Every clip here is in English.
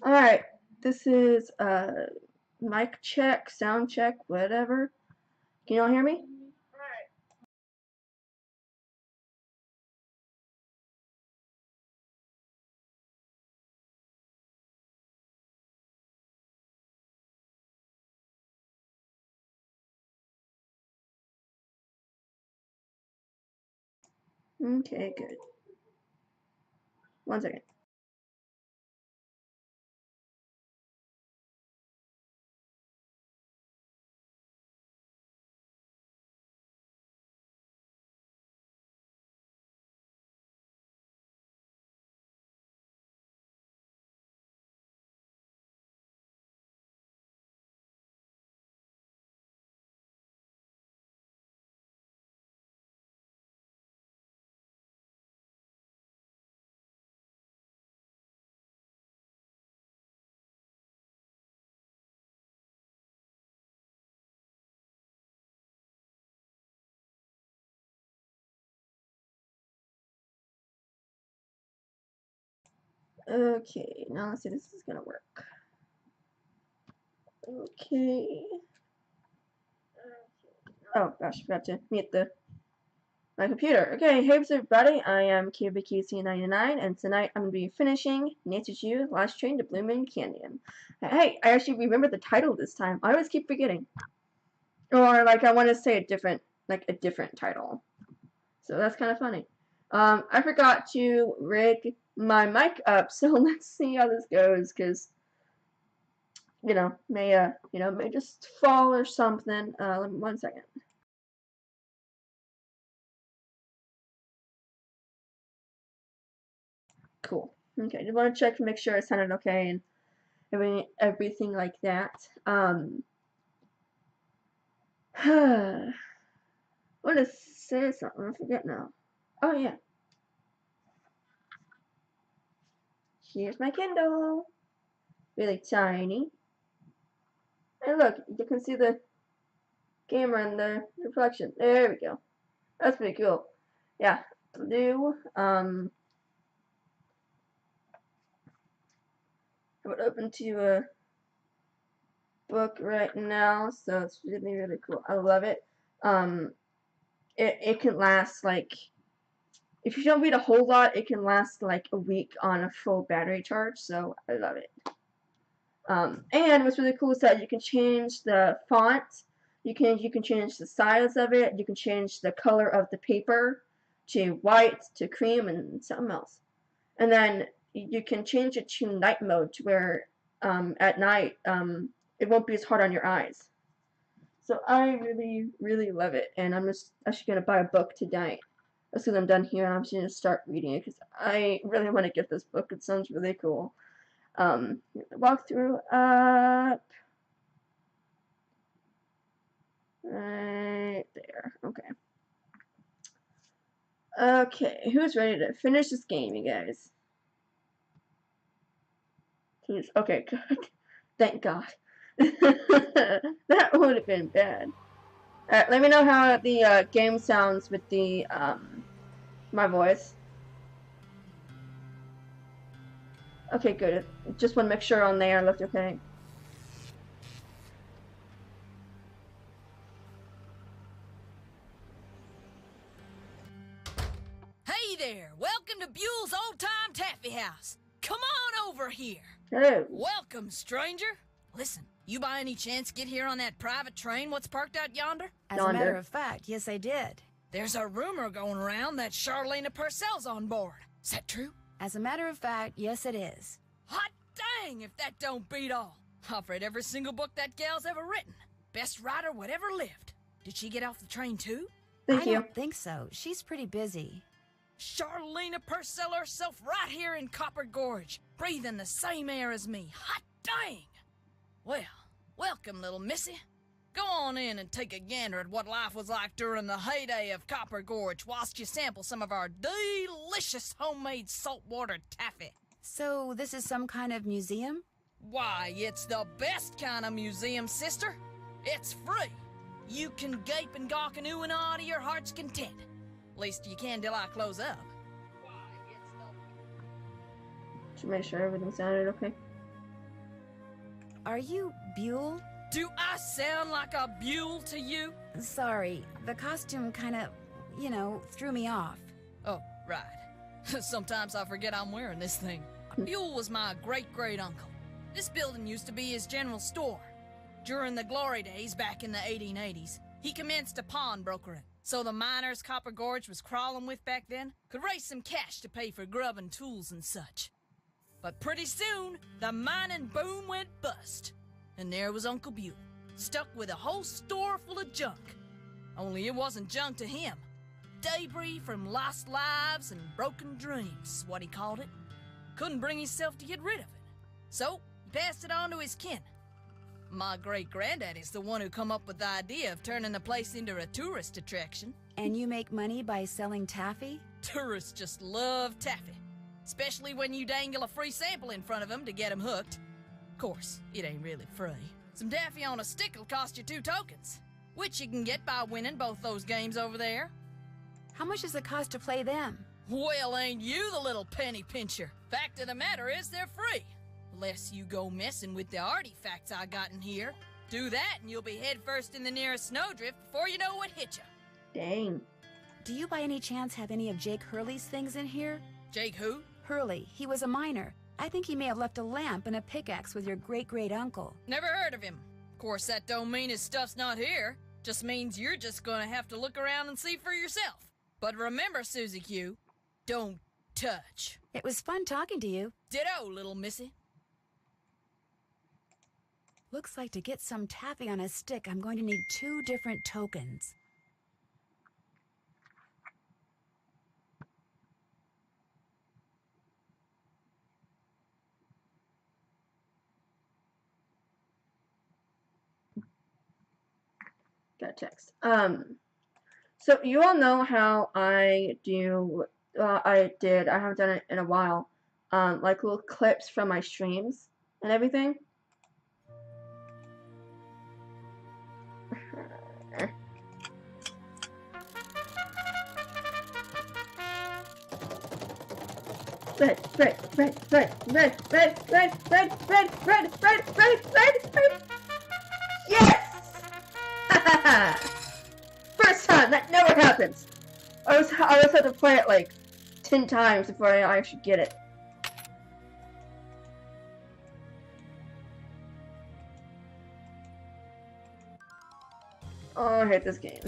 Alright, this is mic check, sound check, whatever. Can you all hear me? Okay, good. 1 second. Okay, now let's see if this is gonna work. Okay. Oh gosh, forgot to mute my computer. Okay, hey what's up, everybody, I am KBKC99, and tonight I'm gonna be finishing Nature's You Last Train to Blue Moon Canyon. Hey, I actually remember the title this time. I always keep forgetting. Or like I want to say a different title. So that's kind of funny. I forgot to rig my mic up, so let's see how this goes, because may just fall or something. Let me 1 second. Cool. Okay, just want to check to make sure it sounded okay and everything like that. I want to say something. I forget now. Oh yeah. Here's my Kindle. Really tiny. And look, you can see the camera and the reflection. There we go. That's pretty cool. Yeah. Blue. I would open to a book right now, so it's really, really cool. I love it. It can last like, if you don't read a whole lot, it can last like a week on a full battery charge, so I love it. And what's really cool is that you can change the font, you can change the size of it, you can change the color of the paper to white, to cream, and something else. And then you can change it to night mode, to where at night it won't be as hard on your eyes. So I really, really love it, and I'm just actually gonna buy a book tonight. As soon as I'm done here, I'm just gonna start reading it because I really want to get this book. It sounds really cool. Walk through up right there. Okay. Okay, who's ready to finish this game, you guys? Okay, good. Thank God. That would have been bad. Alright, let me know how the game sounds with the my voice. Okay, good. Just want to make sure on there looked okay. Hey there! Welcome to Buell's Old Time Taffy House. Come on over here. Hello. Welcome, stranger. Listen, you by any chance get here on that private train what's parked out yonder? As a matter of fact, yes, I did. There's a rumor going around that Charlena Purcell's on board. Is that true? As a matter of fact, yes, it is. Hot dang if that don't beat all. I've read every single book that gal's ever written. Best writer whatever lived. Did she get off the train too? Thank you. I don't think so. She's pretty busy. Charlena Purcell herself right here in Copper Gorge, breathing the same air as me. Hot dang! Well, welcome, little missy. Go on in and take a gander at what life was like during the heyday of Copper Gorge whilst you sample some of our delicious homemade saltwater taffy. So, this is some kind of museum? Why, it's the best kind of museum, sister. It's free. You can gape and gawk and ooh and ah to your heart's content. Least you can till I close up. Should make sure everything sounded okay. are you Buell? Do I sound like a Buell to you? Sorry, the costume kinda, threw me off. Oh, right. Sometimes I forget I'm wearing this thing. Buell was my great-great-uncle. This building used to be his general store. During the glory days back in the 1880s, he commenced a pawnbrokering. So the miners Copper Gorge was crawling with back then could raise some cash to pay for grub and tools and such. But pretty soon, the mining boom went bust. And there was Uncle Buell, stuck with a whole store full of junk. Only it wasn't junk to him. Debris from lost lives and broken dreams is what he called it. Couldn't bring himself to get rid of it. So, he passed it on to his kin. My great-granddaddy's the one who come up with the idea of turning the place into a tourist attraction. And you make money by selling taffy? Tourists just love taffy. Especially when you dangle a free sample in front of them to get them hooked. Of course, it ain't really free. Some taffy on a stick'll cost you 2 tokens, which you can get by winning both those games over there. How much does it cost to play them? Well, ain't you the little penny pincher? Fact of the matter is, they're free. Unless you go messing with the artifacts I got in here. Do that and you'll be headfirst in the nearest snowdrift before you know what hit you. Dang. Do you by any chance have any of Jake Hurley's things in here? Jake who? Hurley. He was a miner. I think he may have left a lamp and a pickaxe with your great-great-uncle. Never heard of him. Of course, that don't mean his stuff's not here. Just means you're just gonna have to look around and see for yourself. But remember, Susie Q, don't touch. It was fun talking to you. Ditto, little missy. Looks like to get some taffy on a stick, I'm going to need 2 different tokens. Got a text. So you all know how I do, I haven't done it in a while, like little clips from my streams and everything. Red. Yes! First time, that never happens. I always have to play it like 10 times before I actually get it. Oh, I hate this game.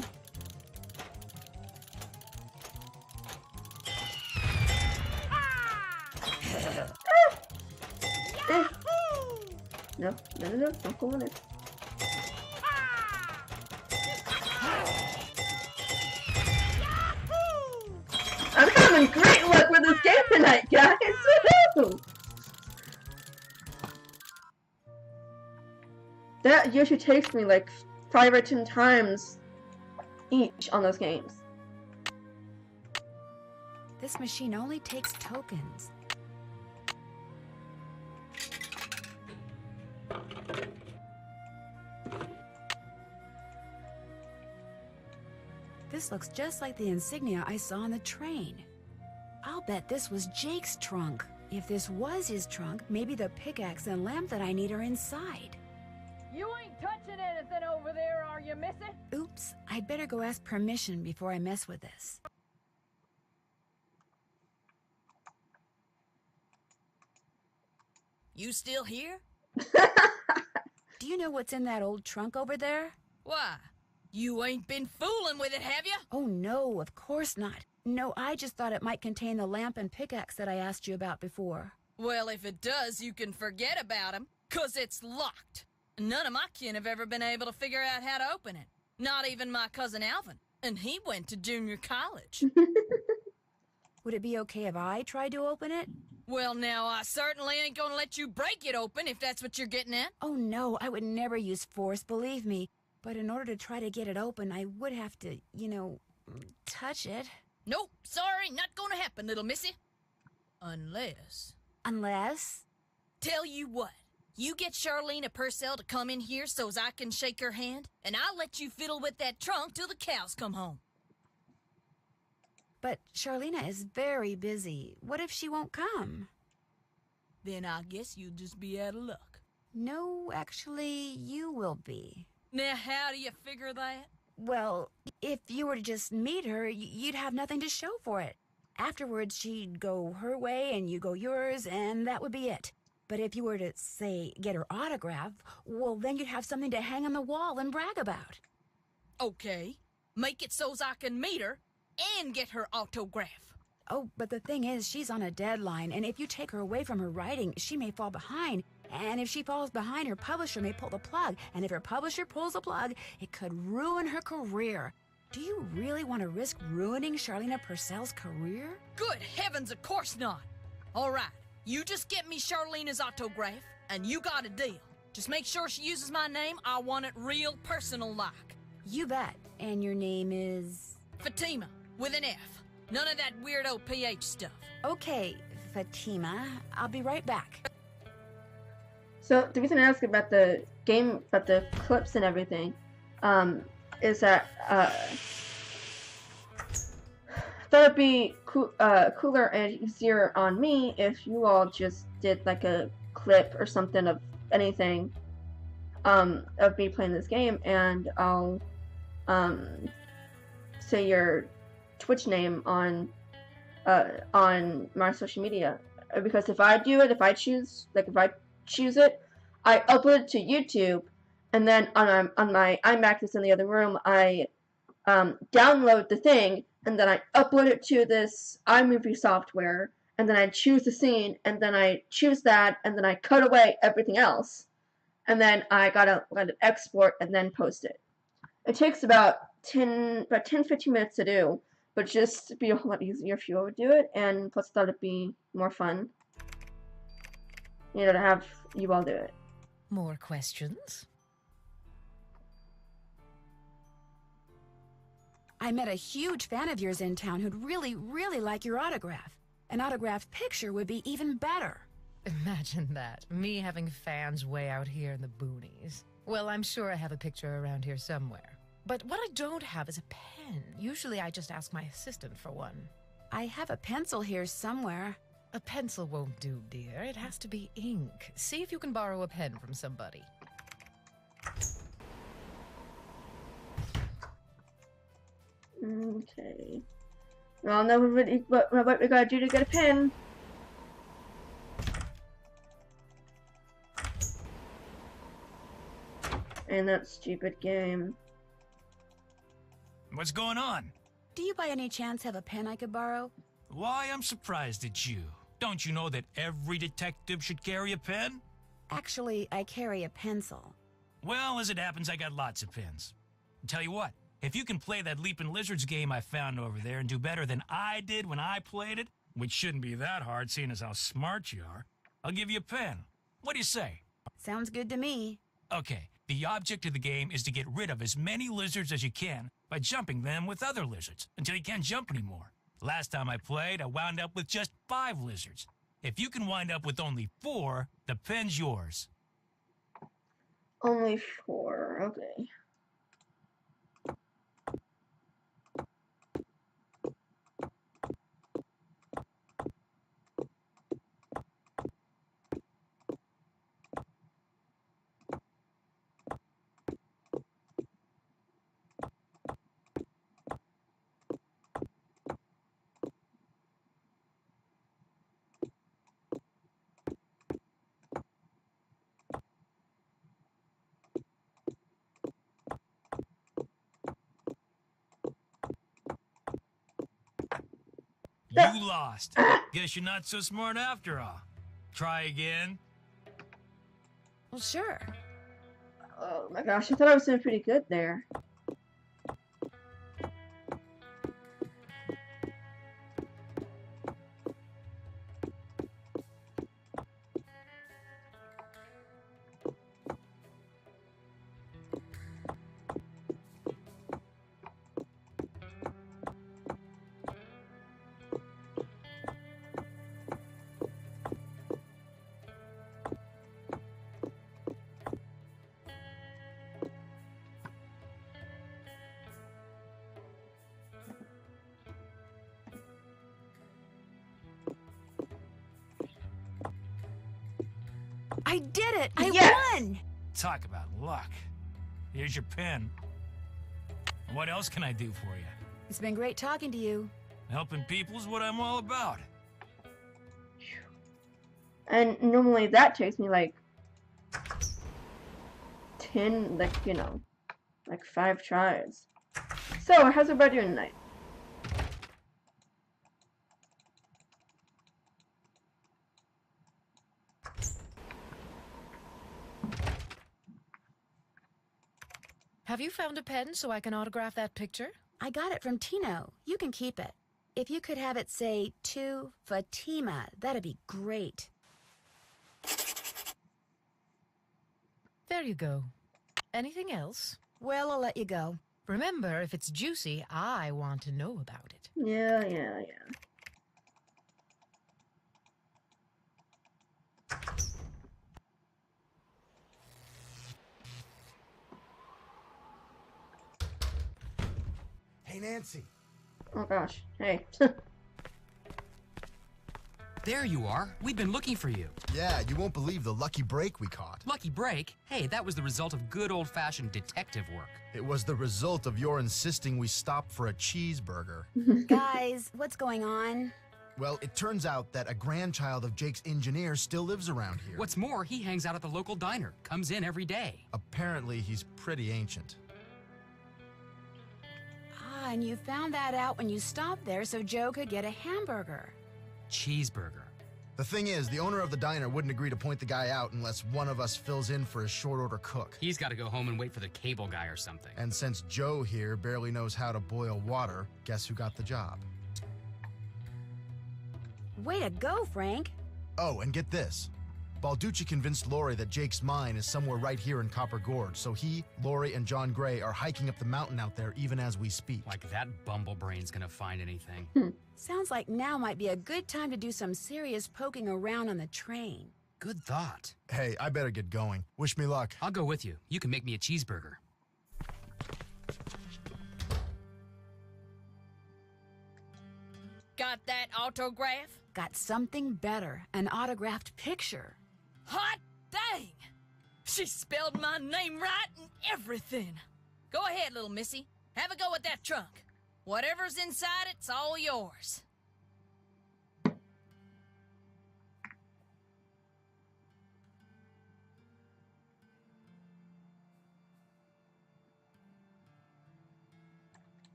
No, don't go in it. I'm having great luck with this game tonight, guys! Woohoo! That usually takes me like 5 or 10 times each on those games. This machine only takes tokens. This looks just like the insignia I saw on the train. I'll bet this was Jake's trunk. If this was his trunk, maybe the pickaxe and lamp that I need are inside. You ain't touching anything over there, are you, missy? Oops, I'd better go ask permission before I mess with this. You still here? Do you know what's in that old trunk over there? Why? You ain't been fooling with it, have you? Oh no, of course not. No, I just thought it might contain the lamp and pickaxe that I asked you about before. Well, if it does, you can forget about him, 'cause it's locked. None of my kin have ever been able to figure out how to open it. Not even my cousin Alvin. And he went to junior college. Would it be okay if I tried to open it? Well, now, I certainly ain't gonna let you break it open if that's what you're getting at. Oh no, I would never use force, believe me. But in order to try to get it open, I would have to, touch it. Nope, sorry, not gonna happen, little missy. Unless... Unless? Tell you what, you get Charlena Purcell to come in here so's I can shake her hand, and I'll let you fiddle with that trunk till the cows come home. But Charlena is very busy. What if she won't come? Then I guess you'll just be out of luck. No, actually, you will be. Now, how do you figure that? Well, if you were to just meet her, you'd have nothing to show for it. Afterwards, she'd go her way and you go yours, and that would be it. But if you were to, say, get her autograph, well, then you'd have something to hang on the wall and brag about. Okay. Make it so's I can meet her and get her autograph. Oh, but the thing is, she's on a deadline, and if you take her away from her writing, she may fall behind. And if she falls behind, her publisher may pull the plug. And if her publisher pulls the plug, it could ruin her career. Do you really want to risk ruining Charlena Purcell's career? Good heavens, of course not. All right, you just get me Charlena's autograph, and you got a deal. Just make sure she uses my name. I want it real personal-like. You bet. And your name is... Fatima, with an F. None of that weirdo PH stuff. Okay, Fatima. I'll be right back. So the reason I ask about the game, about the clips and everything, is that I thought it'd be cooler and easier on me if you all just did like a clip or something of anything of me playing this game, and I'll say your Twitch name on my social media. Because if I do it, if I choose it, I upload it to YouTube, and then on my iMac that's in the other room, I download the thing, and then I upload it to this iMovie software, and then I choose the scene, and then I choose that, and then I cut away everything else, and then I gotta let it export and then post it. It takes about 10-15 minutes to do, but just to be a whole lot easier if you would do it, and plus I thought it'd be more fun, you know, to have you all do it. More questions? I met a huge fan of yours in town who'd really, really like your autograph. An autographed picture would be even better. Imagine that. Me having fans way out here in the boonies. Well, I'm sure I have a picture around here somewhere. But what I don't have is a pen. Usually I just ask my assistant for one. I have a pencil here somewhere. A pencil won't do, dear. It has to be ink. See if you can borrow a pen from somebody. Okay. Well, now what we gotta do to get a pen. And that stupid game. What's going on? Do you by any chance have a pen I could borrow? Why, I'm surprised at you. Don't you know that every detective should carry a pen? Actually, I carry a pencil. Well, as it happens, I got lots of pens. Tell you what, if you can play that Leaping Lizards game I found over there and do better than I did when I played it, which shouldn't be that hard seeing as how smart you are, I'll give you a pen. What do you say? Sounds good to me. Okay, the object of the game is to get rid of as many lizards as you can by jumping them with other lizards until you can't jump anymore. Last time I played, I wound up with just 5 lizards. If you can wind up with only 4, the pen's yours. Only 4, okay. You lost. Guess you're not so smart after all. Try again. Well, sure. Oh my gosh, I thought I was doing pretty good there. I did it! I Yes! won! Talk about luck. Here's your pen. What else can I do for you? It's been great talking to you. Helping people is what I'm all about. And normally that takes me like 10, like, you know, like 5 tries. So, how's everybody doing tonight? Have you found a pen so I can autograph that picture? I got it from Tino. You can keep it. If you could have it say, to Fatima, that'd be great. There you go. Anything else? Well, I'll let you go. Remember, if it's juicy, I want to know about it. Yeah. Hey, Nancy. Oh gosh. Hey. There you are. We've been looking for you. Yeah, you won't believe the lucky break we caught. Lucky break? Hey, that was the result of good old-fashioned detective work. It was the result of your insisting we stop for a cheeseburger. Guys, what's going on? Well, it turns out that a grandchild of Jake's engineer still lives around here. What's more, he hangs out at the local diner. Comes in every day. Apparently, he's pretty ancient. Ah, and you found that out when you stopped there so Joe could get a hamburger. Cheeseburger. The thing is, the owner of the diner wouldn't agree to point the guy out unless one of us fills in for his short-order cook. He's got to go home and wait for the cable guy or something. And since Joe here barely knows how to boil water, guess who got the job? Way to go, Frank. Oh, and get this. Balducci convinced Lori that Jake's mine is somewhere right here in Copper Gorge, so he, Lori, and John Gray are hiking up the mountain out there even as we speak. Like that bumblebrain's gonna find anything. Sounds like now might be a good time to do some serious poking around on the train. Good thought. Hey, I better get going. Wish me luck. I'll go with you. You can make me a cheeseburger. Got that autograph? Got something better, an autographed picture. Hot dang! She spelled my name right and everything. Go ahead, little missy. Have a go at that trunk. Whatever's inside it's all yours.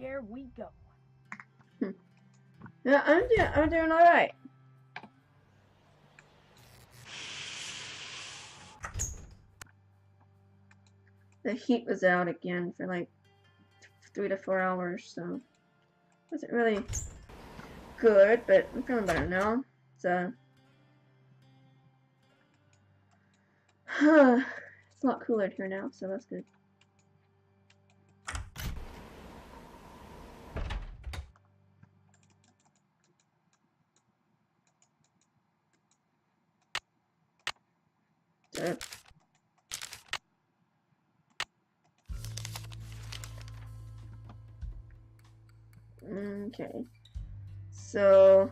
There we go. Yeah, I'm doing alright. The heat was out again for like 3 to 4 hours, so wasn't really good, but I'm feeling better now. So it's a lot cooler here now, so that's good. So, okay, so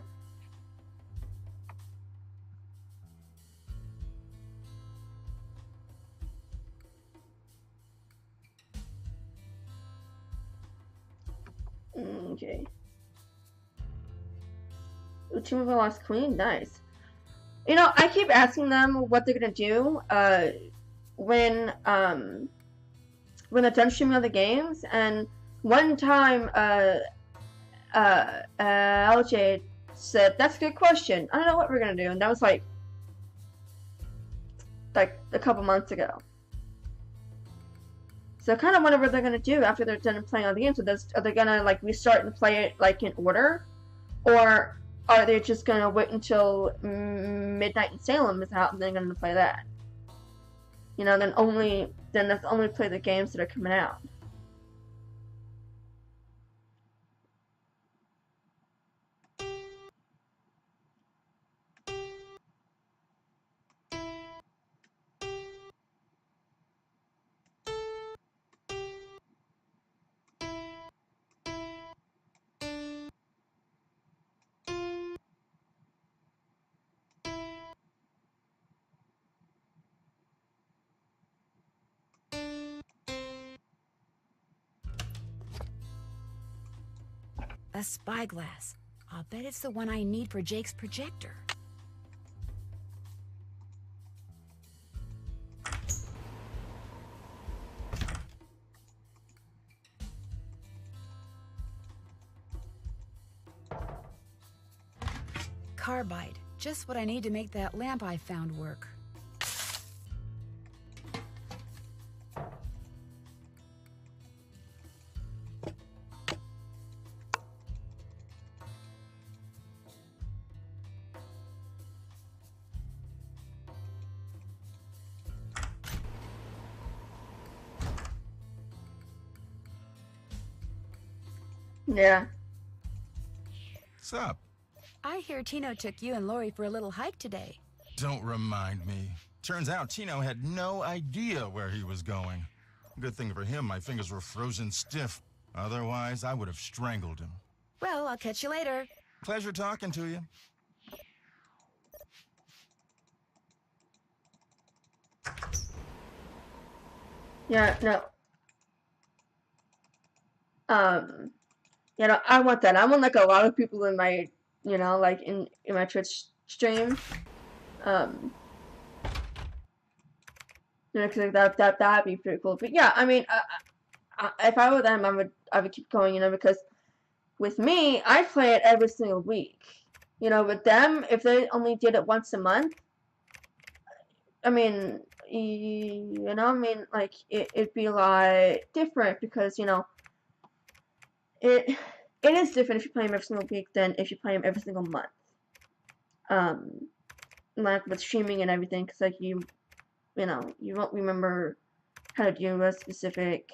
okay. Team of the Lost Queen, nice. You know, I keep asking them what they're gonna do when they're done streaming other games, and one time LJ said, "That's a good question. I don't know what we're gonna do," and that was like a couple months ago. So I kind of wonder what they're gonna do after they're done playing all the games. Are they gonna like restart and play it like in order, or are they just gonna wait until Midnight in Salem is out and then gonna play that? You know, then let's only play the games that are coming out. A spyglass. I'll bet it's the one I need for Jake's projector. Carbide. Just what I need to make that lamp I found work. Yeah. What's up? I hear Tino took you and Lori for a little hike today. Don't remind me. Turns out Tino had no idea where he was going. Good thing for him, my fingers were frozen stiff. Otherwise, I would have strangled him. Well, I'll catch you later. Pleasure talking to you. Yeah, no. You know, I want that. I want like a lot of people in my, you know, like in my Twitch stream. You know, cause like that'd be pretty cool. But yeah, I mean, if I were them, I would keep going, you know, because with me, I play it every single week. You know, with them, if they only did it once a month, I mean, you know, I mean, like it'd be like different because, you know, it is different if you play them every single week than if you play them every single month. Like with streaming and everything, because like you know, you won't remember how to do a specific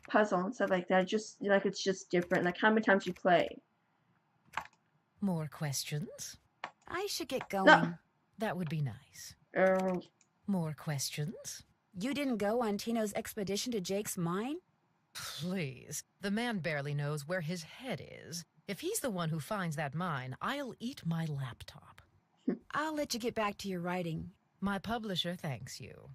puzzle and stuff like that. Just like it's just different. Like how many times you play. More questions? I should get going. No. That would be nice. Oh, More questions? You didn't go on Tino's expedition to Jake's mine? Please. The man barely knows where his head is. If he's the one who finds that mine, I'll eat my laptop. I'll let you get back to your writing. My publisher thanks you.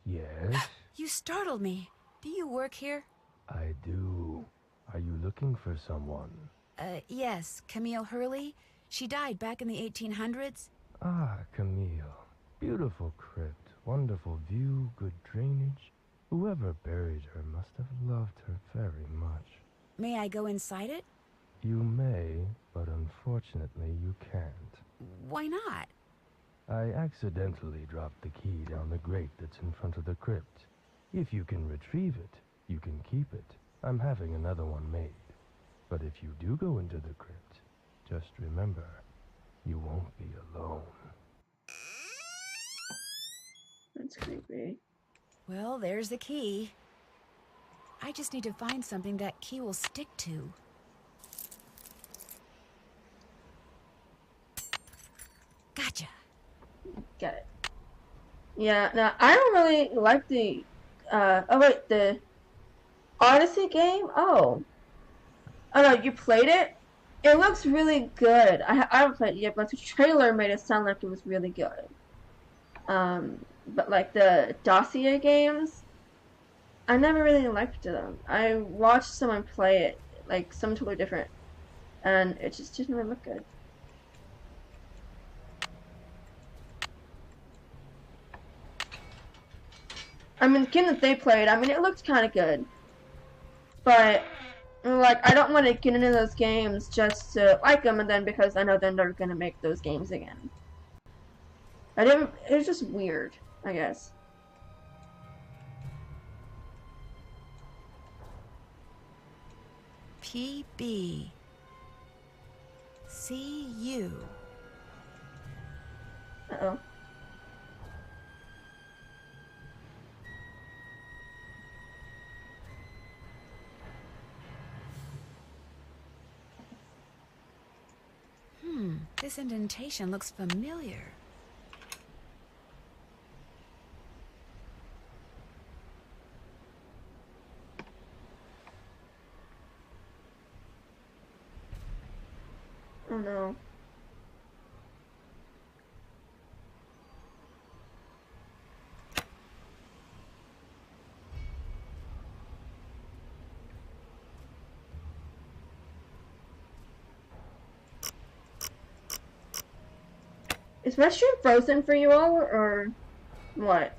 Yes, You startled me. Do you work here? I do. Are you looking for someone? Yes, Camille Hurley. She died back in the 1800s. Ah, Camille. Beautiful crypt, wonderful view, good drainage. Whoever buried her must have loved her very much. May I go inside it? You may, but unfortunately you can't. Why not? I accidentally dropped the key down the grate that's in front of the crypt. If you can retrieve it, you can keep it. I'm having another one made. But if you do go into the crypt, just remember, you won't be alone. that's creepy. Well, there's the key. I just need to find something that key will stick to. Gotcha. Got it. Yeah, now I don't really like the the Odyssey game. Oh no, you played it? It looks really good. I haven't played it yet, but the trailer made it sound like it was really good. But like the Dossier games, I never really liked them. I watched someone play it, like some totally different, and it just didn't really look good. I mean, the game that they played, I mean, it looked kind of good. But, like, I don't want to get into those games just to like them, and then because I know they're never going to make those games again. It was just weird, I guess. PB. CU. Uh-oh. This indentation looks familiar. Oh no. Is my stream frozen for you all, or what?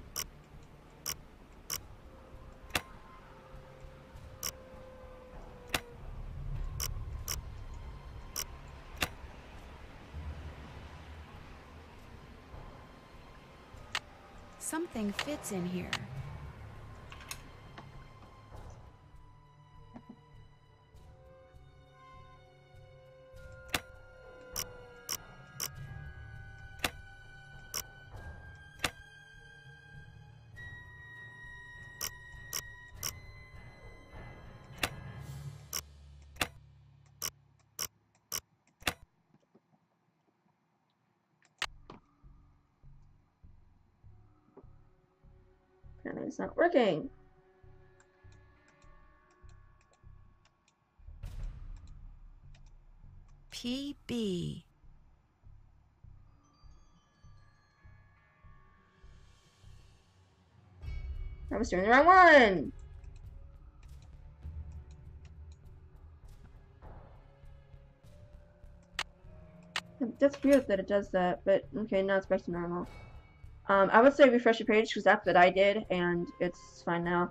Something fits in here. Apparently it's not working. PB. I was doing the wrong one. That's weird that it does that, but okay, now it's back to normal. I would say refresh your page because that's what I did, and it's fine now.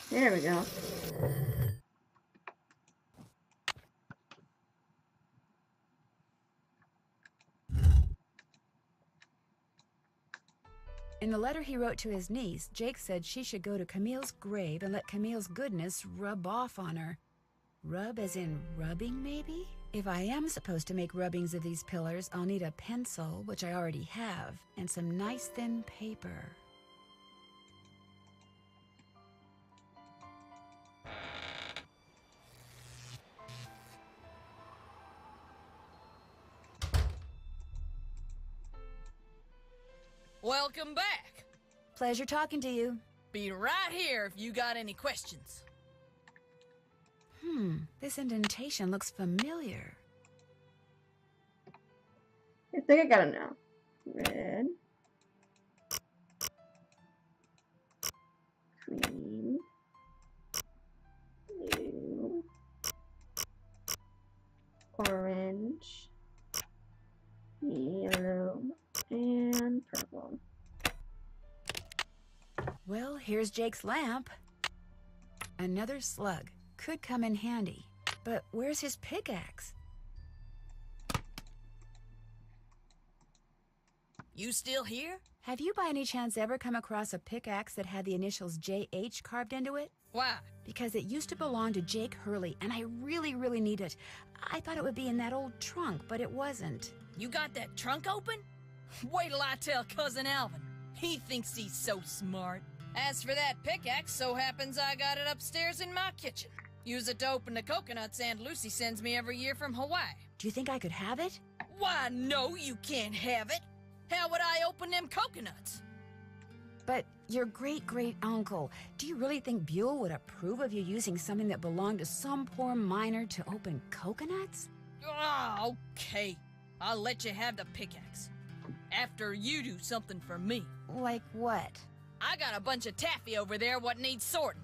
There we go. In the letter he wrote to his niece, Jake said she should go to Camille's grave and let Camille's goodness rub off on her. Rub as in rubbing, maybe? If I am supposed to make rubbings of these pillars, I'll need a pencil, which I already have, and some nice thin paper. Welcome back. Pleasure talking to you. Be right here if you got any questions. This indentation looks familiar. I think I got it now. Red. Green. Blue. Orange. Yellow. And purple. Well, here's Jake's lamp. Another slug. Could come in handy. But where's his pickaxe? You still here? Have you by any chance ever come across a pickaxe that had the initials JH carved into it? Why? Because it used to belong to Jake Hurley, and I really, really need it. I thought it would be in that old trunk, but it wasn't. You got that trunk open? Wait till I tell Cousin Alvin. He thinks he's so smart. As for that pickaxe, so happens I got it upstairs in my kitchen. Use it to open the coconuts Aunt Lucy sends me every year from Hawaii. Do you think I could have it? Why, no, you can't have it. How would I open them coconuts? But your great-great-uncle, do you really think Buell would approve of you using something that belonged to some poor miner to open coconuts? Oh, okay. I'll let you have the pickaxe. After you do something for me. Like what? I got a bunch of taffy over there what needs sorting.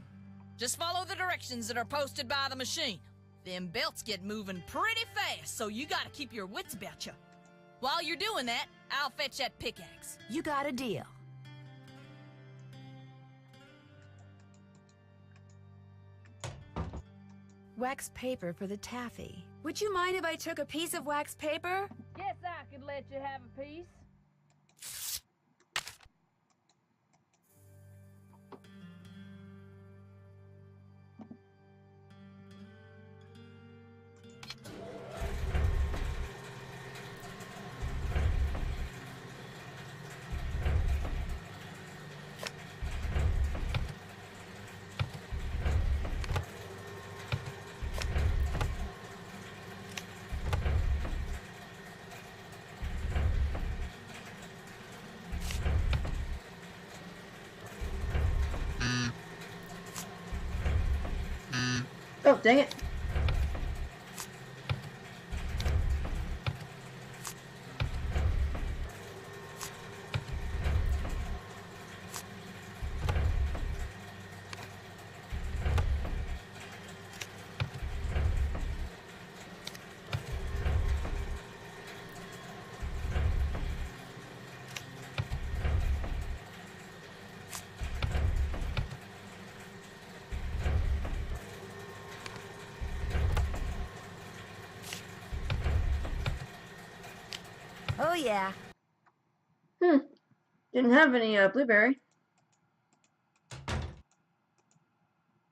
Just follow the directions that are posted by the machine. Them belts get moving pretty fast, so you gotta keep your wits about you. While you're doing that, I'll fetch that pickaxe. You got a deal. Wax paper for the taffy. Would you mind if I took a piece of wax paper? Guess I could let you have a piece. dang it. Oh, yeah. Didn't have any blueberry.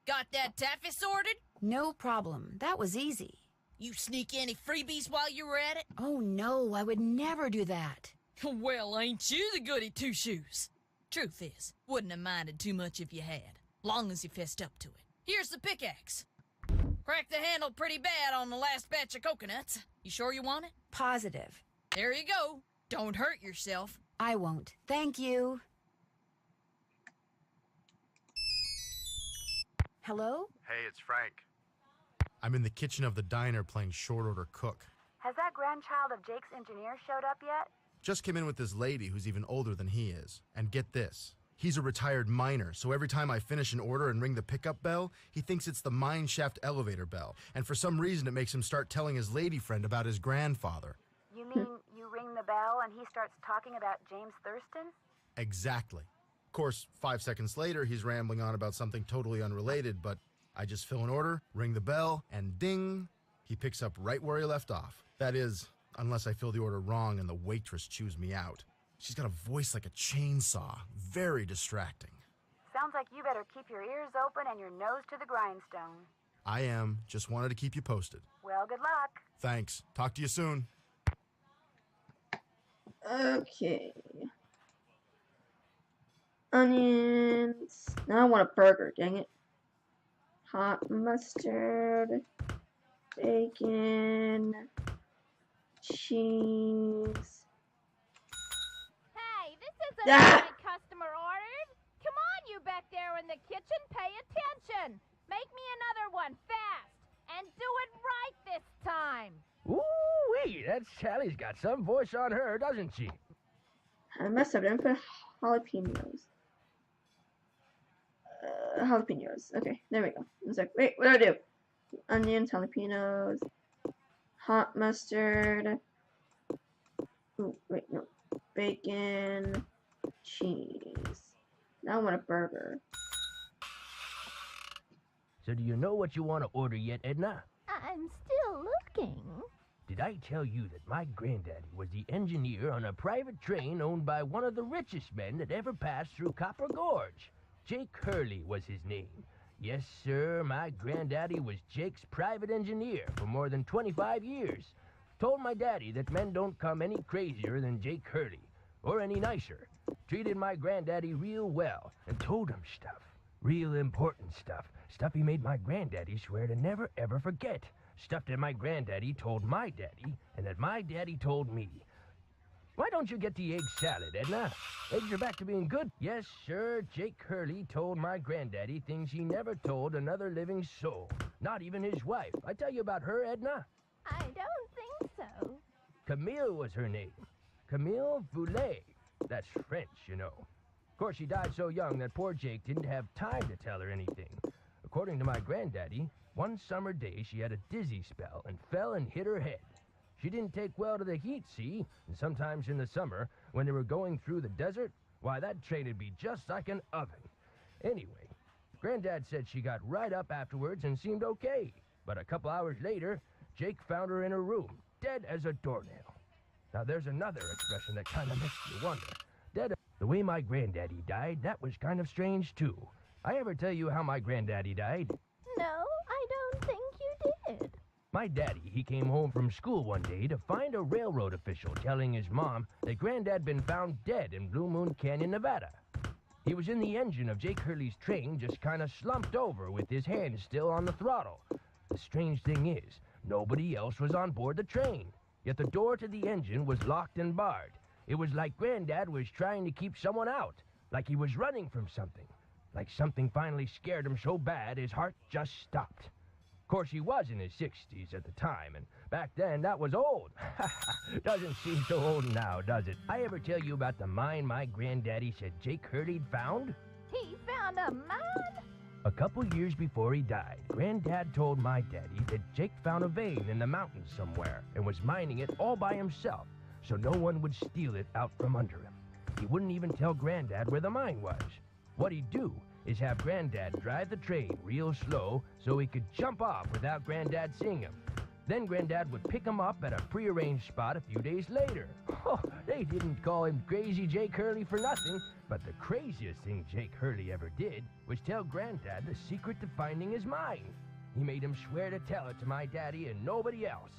Got that taffy sorted? No problem. That was easy. You sneak any freebies while you were at it? Oh, no, I would never do that. Well, ain't you the goody two-shoes? Truth is, wouldn't have minded too much if you had, long as you fessed up to it. Here's the pickaxe. Cracked the handle pretty bad on the last batch of coconuts. You sure you want it? Positive. There you go. Don't hurt yourself. I won't. Thank you. Hello? Hey, it's Frank. I'm in the kitchen of the diner playing short order cook. Has that grandchild of Jake's engineer showed up yet? Just came in with this lady who's even older than he is. And get this, he's a retired miner, so every time I finish an order and ring the pickup bell, he thinks it's the mine shaft elevator bell. And for some reason it makes him start telling his lady friend about his grandfather. You mean you ring the bell and he starts talking about James Thurston? Exactly. Of course, 5 seconds later, he's rambling on about something totally unrelated, but I just fill an order, ring the bell, and ding, he picks up right where he left off. That is, unless I fill the order wrong and the waitress chews me out. She's got a voice like a chainsaw. Very distracting. Sounds like you better keep your ears open and your nose to the grindstone. I am. Just wanted to keep you posted. Well, good luck. Thanks. Talk to you soon. Okay. Onions. Now I want a burger, dang it. Hot mustard. Bacon. Cheese. Hey, this isn't what my customer ordered. Come on, you back there in the kitchen, pay attention. Make me another one fast. And do it right this time. Ooh-wee, that Sally's got some voice on her, doesn't she? I messed up. I didn't put jalapenos. Jalapenos. Okay, there we go. I was like, wait, what do I do? Onions, jalapenos, hot mustard. Ooh, wait, no. Bacon, cheese. Now I want a burger. So do you know what you want to order yet, Edna? I'm still looking. Did I tell you that my granddaddy was the engineer on a private train owned by one of the richest men that ever passed through Copper Gorge? Jake Hurley was his name. Yes, sir, my granddaddy was Jake's private engineer for more than 25 years. Told my daddy that men don't come any crazier than Jake Hurley, or any nicer. Treated my granddaddy real well, and told him stuff. Real important stuff. Stuff he made my granddaddy swear to never ever forget. Stuff that my granddaddy told my daddy, and that my daddy told me. Why don't you get the egg salad, Edna? Eggs are back to being good. Yes, sir, Jake Hurley told my granddaddy things he never told another living soul. Not even his wife. I tell you about her, Edna? I don't think so. Camille was her name. Camille Voulet. That's French, you know. Of course, she died so young that poor Jake didn't have time to tell her anything. According to my granddaddy, one summer day she had a dizzy spell and fell and hit her head. She didn't take well to the heat, see? And sometimes in the summer, when they were going through the desert, why, that train'd be just like an oven. Anyway, Granddad said she got right up afterwards and seemed okay. But a couple hours later, Jake found her in her room, dead as a doornail. Now there's another expression that kind of makes you wonder. Dead. The way my granddaddy died, that was kind of strange too. I ever tell you how my granddaddy died? No, I don't think you did. My daddy, he came home from school one day to find a railroad official telling his mom that Granddad been found dead in Blue Moon Canyon, Nevada. He was in the engine of Jake Hurley's train, just kind of slumped over with his hands still on the throttle. The strange thing is, nobody else was on board the train, yet the door to the engine was locked and barred. It was like Granddad was trying to keep someone out, like he was running from something, like something finally scared him so bad his heart just stopped. course, he was in his 60s at the time, and back then that was old. Doesn't seem so old now, does it? I ever tell you about the mine my granddaddy said Jake Hurley'd found? He found a mine? A couple years before he died, Granddad told my daddy that Jake found a vein in the mountains somewhere and was mining it all by himself, so no one would steal it out from under him. He wouldn't even tell Granddad where the mine was. What he'd do is have Granddad drive the train real slow so he could jump off without Granddad seeing him. Then Granddad would pick him up at a prearranged spot a few days later. Oh, they didn't call him Crazy Jake Hurley for nothing, but the craziest thing Jake Hurley ever did was tell Granddad the secret to finding his mine. He made him swear to tell it to my daddy and nobody else.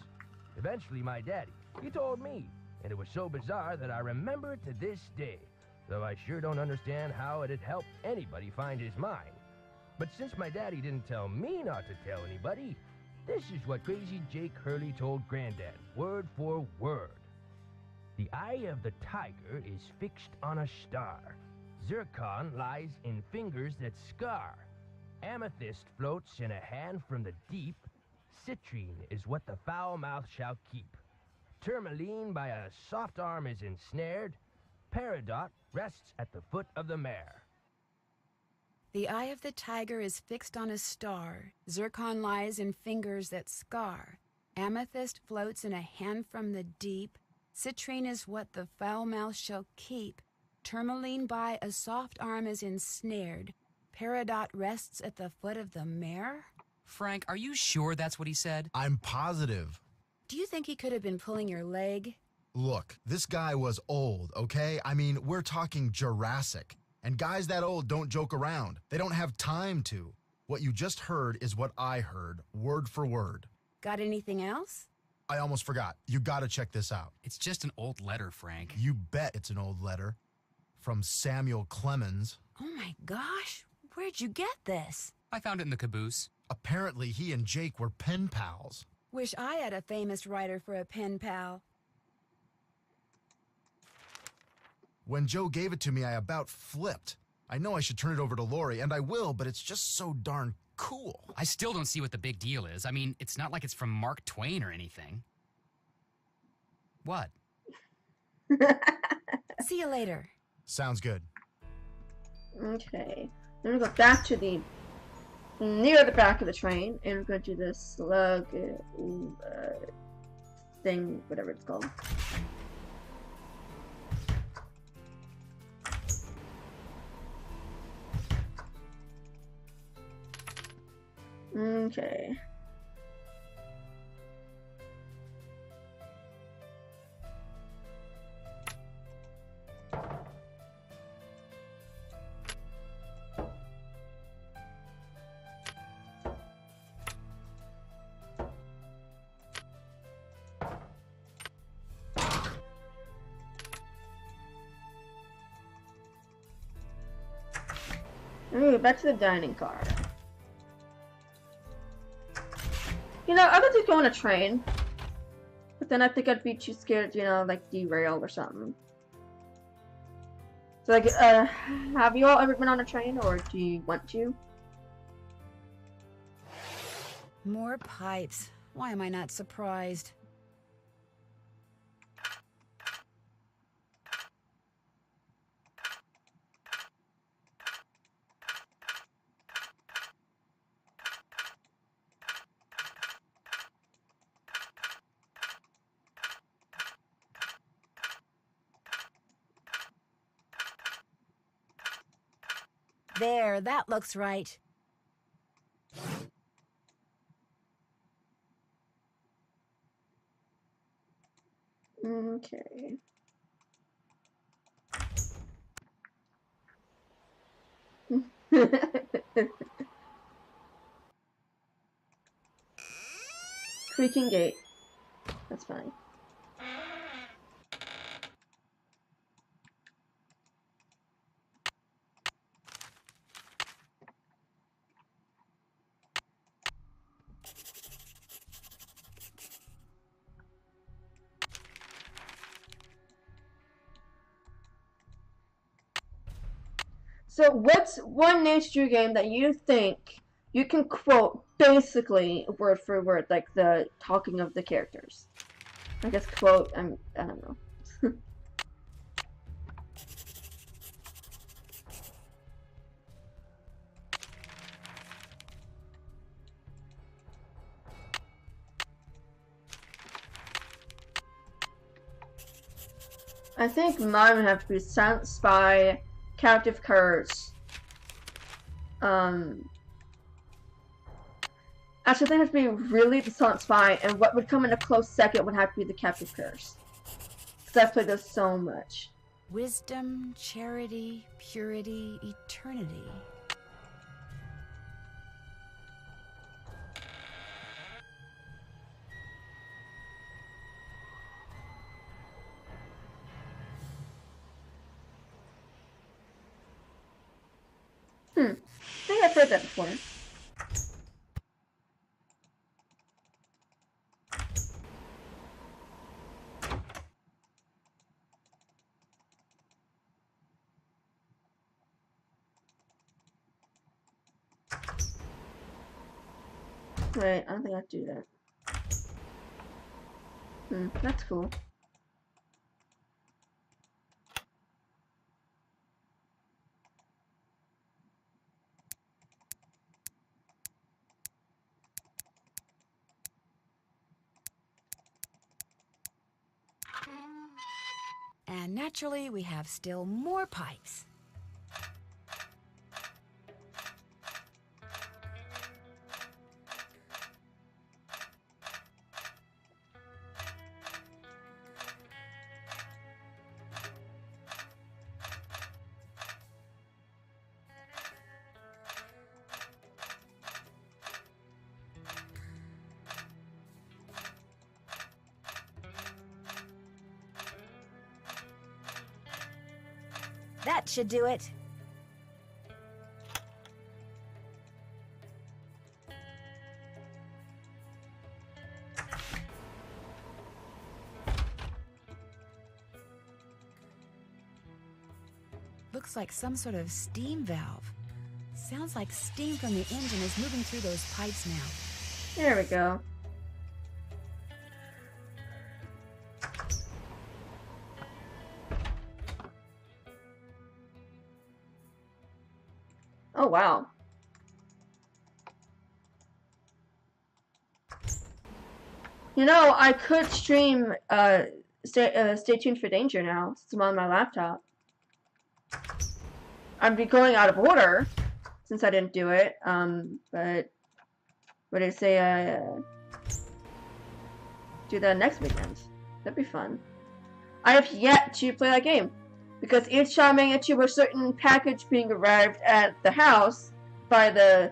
Eventually, my daddy, he told me, and it was so bizarre that I remember it to this day, though I sure don't understand how it'd help anybody find his mine. But since my daddy didn't tell me not to tell anybody, this is what Crazy Jake Hurley told Granddad, word for word. The eye of the tiger is fixed on a star. Zircon lies in fingers that scar. Amethyst floats in a hand from the deep. Citrine is what the foul mouth shall keep. Tourmaline by a soft arm is ensnared. Peridot rests at the foot of the mare. The eye of the tiger is fixed on a star. Zircon lies in fingers that scar. Amethyst floats in a hand from the deep. Citrine is what the foul mouth shall keep. Tourmaline by a soft arm is ensnared. Peridot rests at the foot of the mare? Frank, are you sure that's what he said? I'm positive. Do you think he could have been pulling your leg? Look, this guy was old, okay? I mean, we're talking Jurassic. And guys that old don't joke around. They don't have time to. What you just heard is what I heard, word for word. Got anything else? I almost forgot. You gotta check this out. It's just an old letter, Frank. You bet it's an old letter. From Samuel Clemens. Oh my gosh, where'd you get this? I found it in the caboose. Apparently he and Jake were pen pals. Wish I had a famous writer for a pen pal. When Joe gave it to me, I about flipped. I know I should turn it over to Lori, and I will, but it's just so darn cool. I still don't see what the big deal is. I mean, it's not like it's from Mark Twain or anything. What? See you later. Sounds good. Okay. Then we go back to the near the back of the train, and we're going to do this slug thing, whatever it's called. Okay. Ooh, back to the dining car. You know, I would just go on a train. But then I think I'd be too scared, you know, like derail or something. So like, have you all ever been on a train, or do you want to? More pipes. Why am I not surprised? There, that looks right. Okay. Creaking gate. That's fine. So, what's one nature game that you think you can quote basically word for word, like the talking of the characters. I guess quote, I don't know. I think mine would have to be Silent Spy, Captive Curse. Actually, I think it has to be really the Silent Spy, and what would come in a close second would have to be the Captive Curse. Because I've played this so much. Wisdom, charity, purity, eternity. I think I've heard that before. Wait, I don't think I have to do that. That's cool. And naturally, we have still more pipes. That should do it. Looks like some sort of steam valve. Sounds like steam from the engine is moving through those pipes now. There we go. Oh, wow. You know, I could stream, Stay Tuned for Danger now, since I'm on my laptop. I'd be going out of order, since I didn't do it, but what did I say, do that next weekend. That'd be fun. I have yet to play that game, because each time I get to a certain package being arrived at the house by the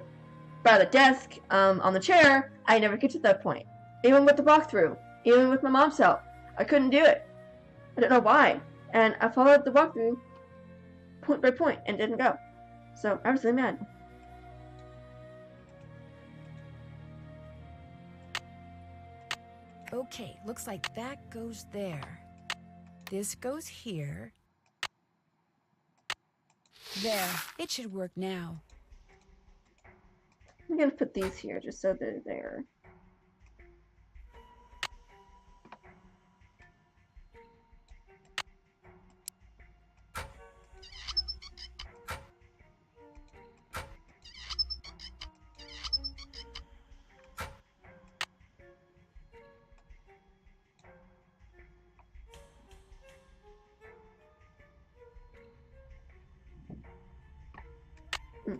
desk, on the chair, I never get to that point. Even with the walkthrough, even with my mom's help, I couldn't do it. I don't know why. And I followed the walkthrough point by point and didn't go. So I was really mad. Okay, looks like that goes there. This goes here. There, it should work now. I'm gonna put these here just so they're there.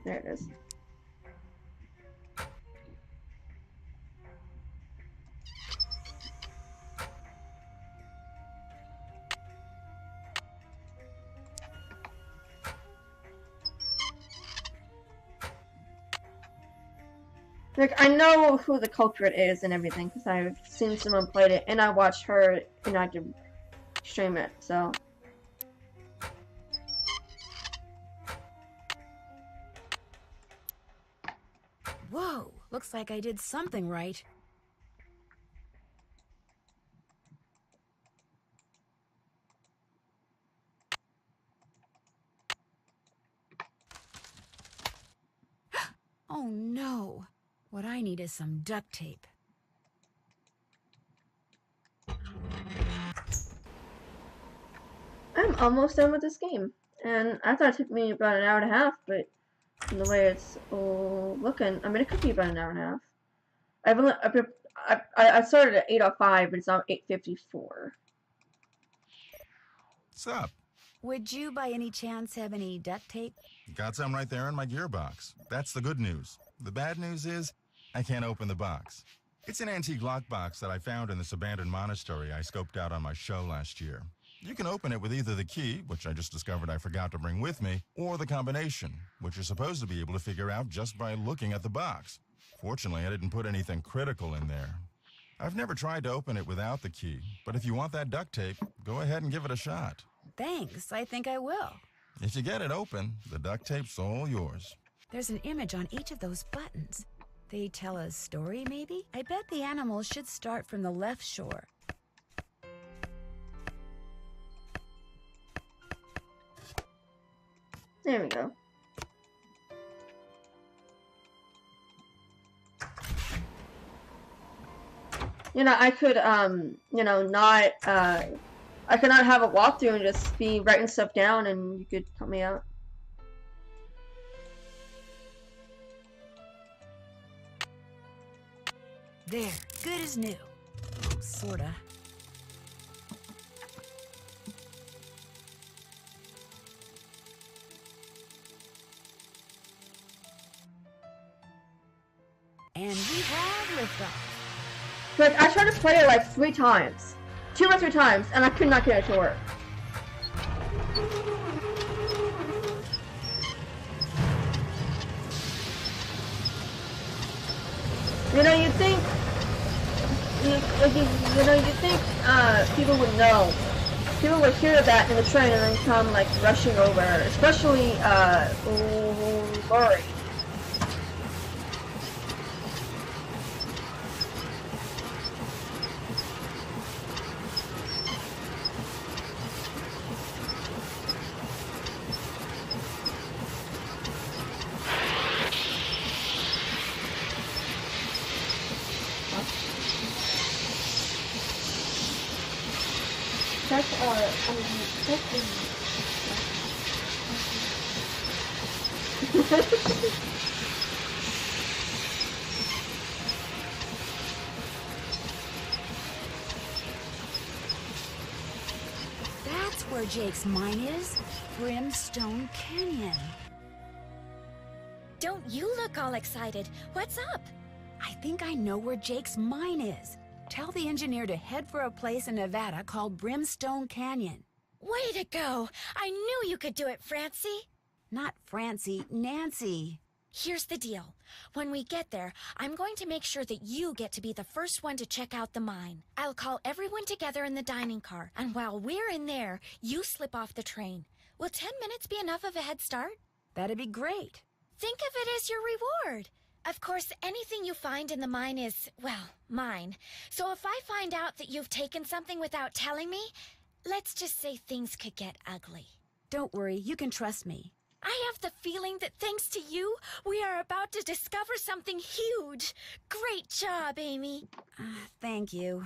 There it is. Like, I know who the culprit is and everything, because I've seen someone play it, and I watched her inactive stream it, so... Whoa, looks like I did something right. Oh no. What I need is some duct tape. I'm almost done with this game. And I thought it took me about an hour and a half, but from the way it's looking, I mean, it could be about an hour and a half. I started at 8:05, but it's now 8:54. What's up? Would you by any chance have any duct tape? Got some right there in my gearbox. That's the good news. The bad news is, I can't open the box. It's an antique lockbox that I found in this abandoned monastery I scoped out on my show last year. You can open it with either the key, which I just discovered I forgot to bring with me, or the combination, which you're supposed to be able to figure out just by looking at the box. Fortunately, I didn't put anything critical in there. I've never tried to open it without the key, but if you want that duct tape, go ahead and give it a shot. Thanks, I think I will. If you get it open, the duct tape's all yours. There's an image on each of those buttons. They tell a story, maybe? I bet the animals should start from the left shore. There we go. You know, I could, I could not have a walkthrough and just be writing stuff down and you could help me out. There, good as new. Sorta. And we have liftoff. But I tried to play it like 3 times. 2 or 3 times, and I could not get it to work. You know, you'd think, people would know. People would hear that in the train and then come, like, rushing over. Especially, Lori. That's where Jake's mine is. Brimstone Canyon. Don't you look all excited. What's up? I think I know where Jake's mine is. Tell the engineer to head for a place in Nevada called Brimstone Canyon. Way to go! I knew you could do it, Francie. Not Francie, Nancy. Here's the deal. When we get there, I'm going to make sure that you get to be the first one to check out the mine. I'll call everyone together in the dining car, and while we're in there, you slip off the train. Will 10 minutes be enough of a head start? That'd be great. Think of it as your reward. Of course, anything you find in the mine is, well, mine. So if I find out that you've taken something without telling me, let's just say things could get ugly. Don't worry, you can trust me. I have the feeling that thanks to you, we are about to discover something huge. Great job, Amy. Thank you.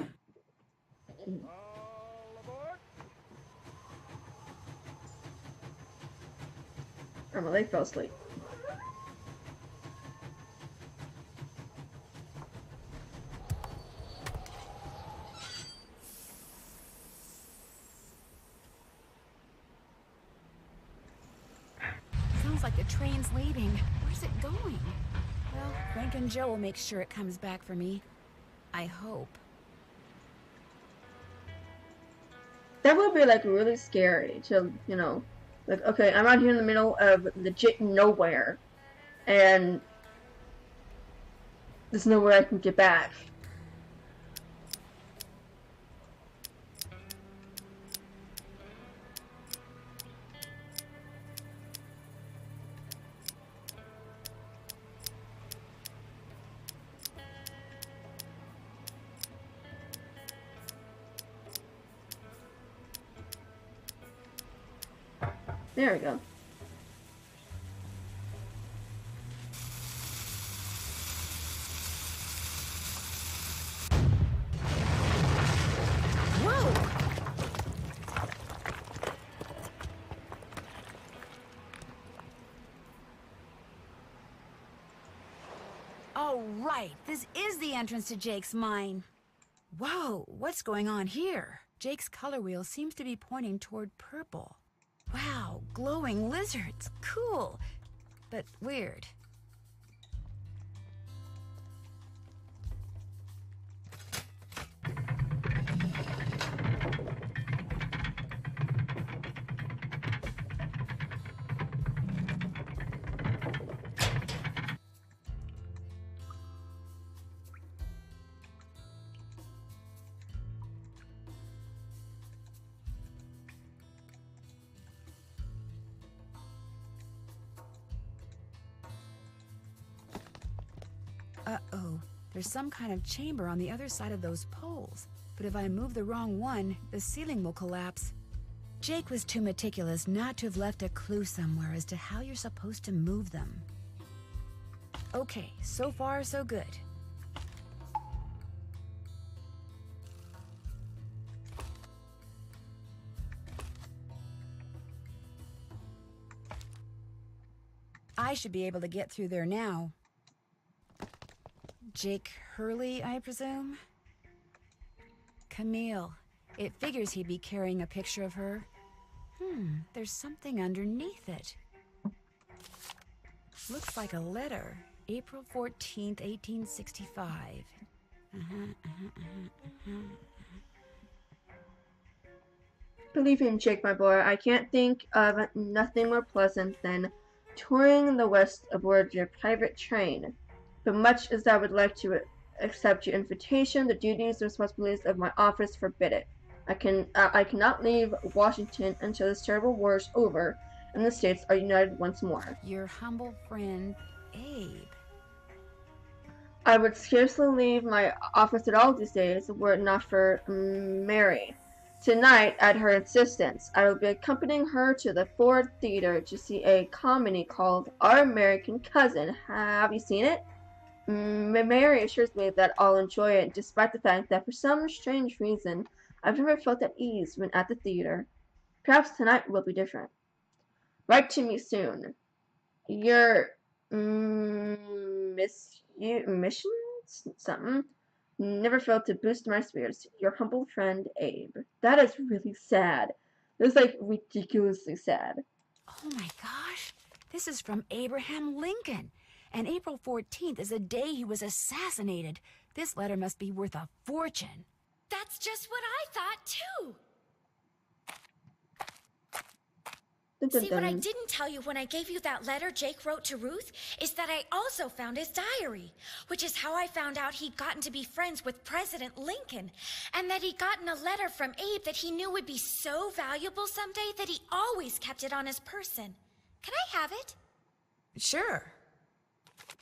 Oh, my leg fell asleep. Sounds like the train's leaving. Where's it going? Well, Frank and Joe will make sure it comes back for me. I hope. That would be, like, really scary to, you know, like, okay, I'm out here in the middle of legit nowhere, and there's nowhere I can get back. There we go. right. This is the entrance to Jake's mine. Whoa, what's going on here? Jake's color wheel seems to be pointing toward purple. Wow, glowing lizards. Cool, but weird. Uh-oh, there's some kind of chamber on the other side of those poles. But if I move the wrong one, the ceiling will collapse. Jake was too meticulous not to have left a clue somewhere as to how you're supposed to move them. Okay, so far so good. I should be able to get through there now. Jake Hurley, I presume? Camille. It figures he'd be carrying a picture of her. There's something underneath it. Looks like a letter. April 14th, 1865. Believe in Jake, my boy. I can't think of nothing more pleasant than touring the West aboard your private train. But much as I would like to accept your invitation, the duties and responsibilities of my office forbid it. I cannot leave Washington until this terrible war is over and the states are united once more. Your humble friend, Abe. I would scarcely leave my office at all these days were it not for Mary. Tonight, at her insistence, I will be accompanying her to the Ford Theater to see a comedy called Our American Cousin. Have you seen it? Mary assures me that I'll enjoy it, despite the fact that for some strange reason, I've never felt at ease when at the theater. Perhaps tonight will be different. Write to me soon. Your mission? Something. Never failed to boost my spirits. Your humble friend, Abe. That is really sad. It's like ridiculously sad. Oh my gosh. This is from Abraham Lincoln. And April 14th is the day he was assassinated. This letter must be worth a fortune. That's just what I thought, too. See, what I didn't tell you when I gave you that letter Jake wrote to Ruth is that I also found his diary, which is how I found out he'd gotten to be friends with President Lincoln, and that he'd gotten a letter from Abe that he knew would be so valuable someday that he always kept it on his person. Can I have it? Sure.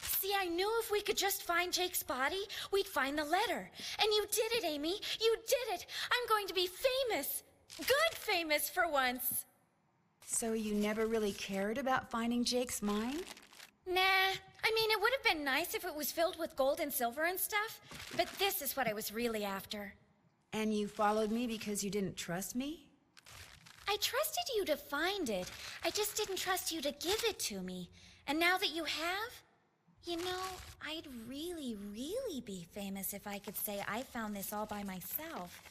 See, I knew if we could just find Jake's body, we'd find the letter. And you did it, Amy. You did it. I'm going to be famous. Good famous for once. So you never really cared about finding Jake's mine? Nah. I mean, it would have been nice if it was filled with gold and silver and stuff. But this is what I was really after. And you followed me because you didn't trust me? I trusted you to find it. I just didn't trust you to give it to me. And now that you have... You know, I'd really, really be famous if I could say I found this all by myself.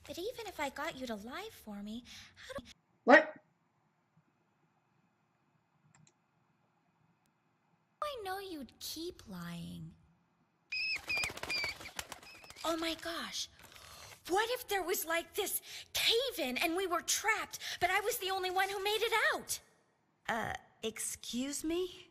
But even if I got you to lie for me, how do... What? I know you'd keep lying. Oh my gosh. What if there was like this cave-in and we were trapped, but I was the only one who made it out? Excuse me?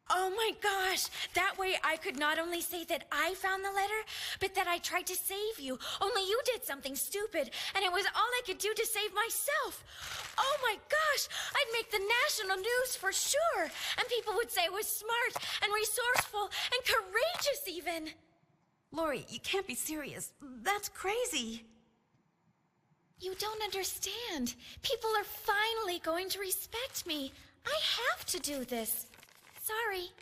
Oh my gosh! That way I could not only say that I found the letter, but that I tried to save you. Only you did something stupid, and it was all I could do to save myself. Oh my gosh! I'd make the national news for sure, and people would say I was smart and resourceful and courageous even. Lori, you can't be serious. That's crazy. You don't understand. People are finally going to respect me. I have to do this. Sorry.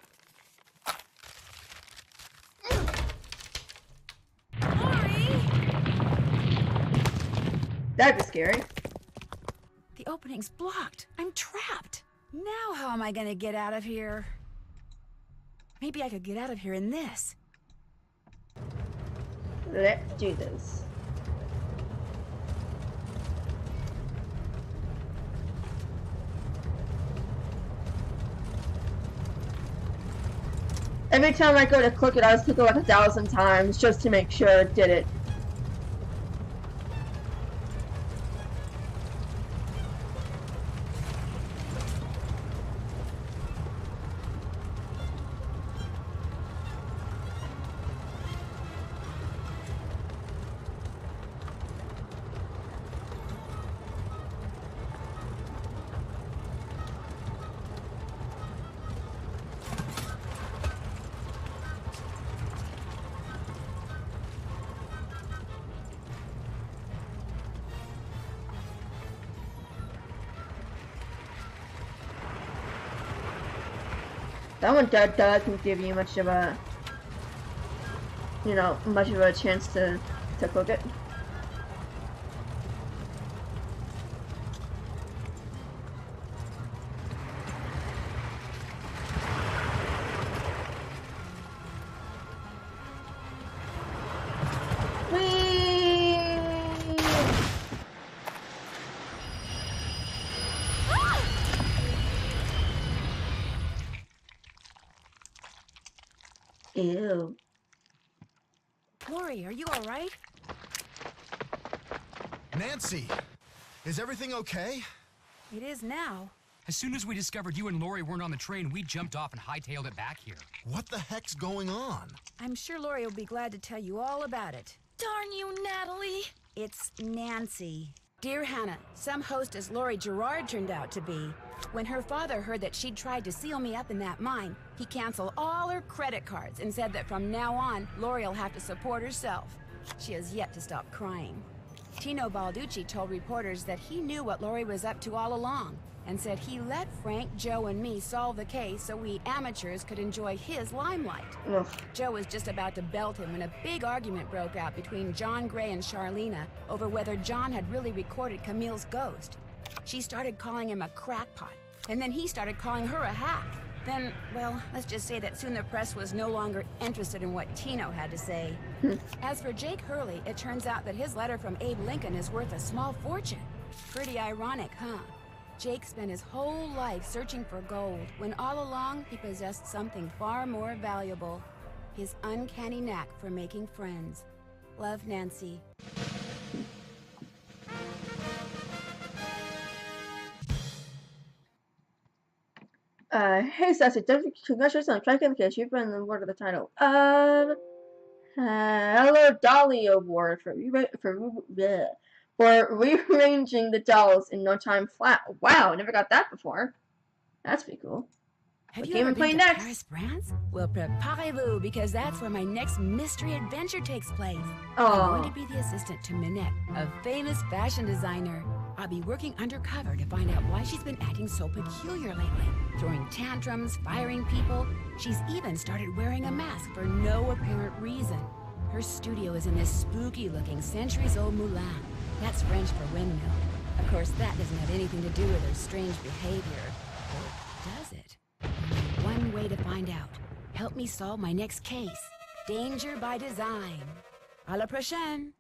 Lori! That'd be scary. The opening's blocked. I'm trapped. Now how am I gonna get out of here? Maybe I could get out of here in this. Let's do this. Every time I go to click it, I just click it like 1,000 times just to make sure it did it. That one doesn't give you much of a, much of a chance to cook it. Ew. Lori, are you alright? Nancy, is everything okay? It is now. As soon as we discovered you and Lori weren't on the train, we jumped off and hightailed it back here. What the heck's going on? I'm sure Lori will be glad to tell you all about it. Darn you, Natalie. It's Nancy. Dear Hannah, some hostess Lori Gerard turned out to be. When her father heard that she'd tried to seal me up in that mine, he canceled all her credit cards and said that from now on, Lori'll have to support herself. She has yet to stop crying. Tino Balducci told reporters that he knew what Lori was up to all along and said he let Frank, Joe, and me solve the case so we amateurs could enjoy his limelight. Ugh. Joe was just about to belt him when a big argument broke out between John Gray and Charlena over whether John had really recorded Camille's ghost. She started calling him a crackpot, and then he started calling her a hack. Then, well, let's just say that soon the press was no longer interested in what Tino had to say. As for Jake Hurley, it turns out that his letter from Abe Lincoln is worth a small fortune. Pretty ironic, huh? Jake spent his whole life searching for gold, when all along he possessed something far more valuable. His uncanny knack for making friends. Love, Nancy. Hey Sassy, congratulations on cracking the case. You've been awarded the title. Hello Dolly Award for rearranging the dolls in no time flat. Wow, never got that before. That's pretty cool. Have What you game ever we playing been to next? Paris, France? Well, preparez-vous, because that's where my next mystery adventure takes place. Aw. I'm going to be the assistant to Minette, a famous fashion designer. I'll be working undercover to find out why she's been acting so peculiar lately. Throwing tantrums, firing people. She's even started wearing a mask for no apparent reason. Her studio is in this spooky-looking centuries-old moulin. That's French for windmill. Of course, that doesn't have anything to do with her strange behavior. Or does it? One way to find out. Help me solve my next case. Danger by design. À la prochaine.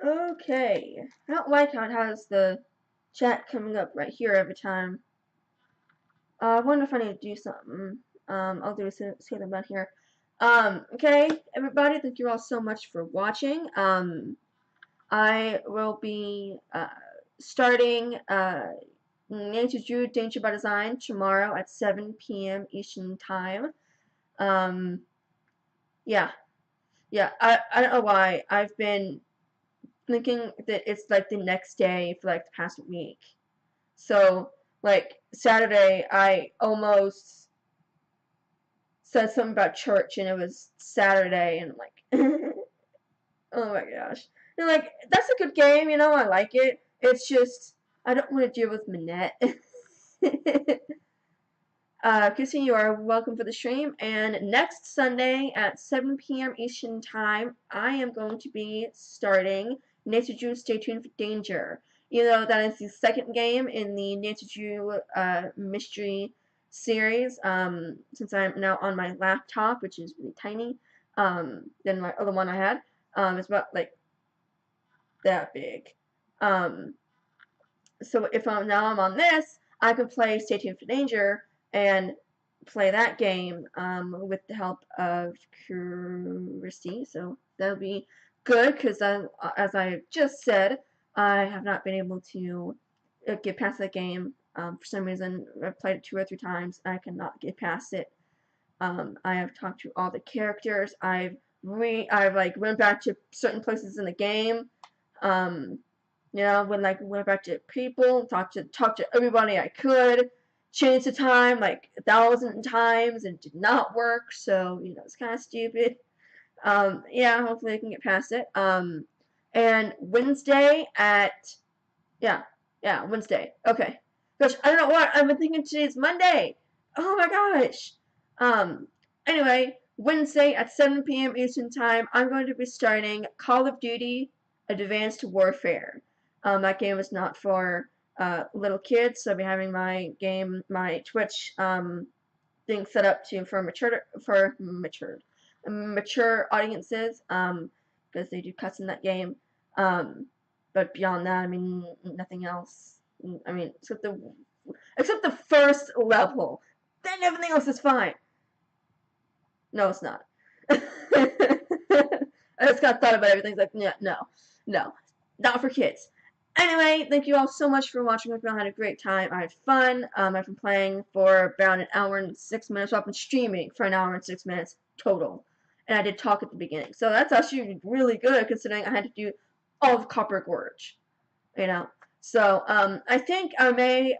Okay. I don't like how it has the chat coming up right here every time. I wonder if I need to do something. I'll do a say them about here. Okay, everybody, thank you all so much for watching. I will be starting Nancy Drew Danger by Design tomorrow at 7 p.m. Eastern Time. Yeah, I don't know why. I've been thinking that it's like the next day for like the past week. So, like, Saturday, I almost said something about church, and it was Saturday, and like, oh my gosh. And like, that's a good game, I like it. It's just, I don't want to deal with Minette. Kissy, you are welcome for the stream. And next Sunday at 7 p.m. Eastern Time, I am going to be starting Nancy Drew Stay Tuned for Danger. You know, that is the second game in the Nancy Drew mystery series. Since I'm now on my laptop, which is really tiny, than my other one I had. It's about like that big. So if I'm on this, I can play Stay Tuned for Danger and play that game with the help of Christy. So that'll be good because, as I just said, I have not been able to get past that game. For some reason, I've played it 2 or 3 times. And I cannot get past it. I have talked to all the characters. I've like went back to certain places in the game. You know, went back to people, talked to everybody I could, changed the time like 1,000 times and it did not work. So you know, it's kind of stupid. Yeah, hopefully I can get past it. And Wednesday at Wednesday. Okay. Gosh, I don't know what I've been thinking. Today's Monday. Oh my gosh. Anyway, Wednesday at 7 p.m. Eastern Time, I'm going to be starting Call of Duty Advanced Warfare. That game is not for little kids, so I'll be having my Twitch thing set up for mature audiences, because they do cuts in that game. But beyond that, I mean, nothing else. I mean, except the first level. Then everything else is fine. No, it's not. I just got thought about everything. It's like, no, not for kids. Anyway, thank you all so much for watching. I hope you all had a great time. I had fun. I've been playing for about an hour and 6 minutes. So I've been streaming for an hour and 6 minutes total. And I did talk at the beginning. So that's actually really good considering I had to do all of Copper Gorge. You know? So, I think I may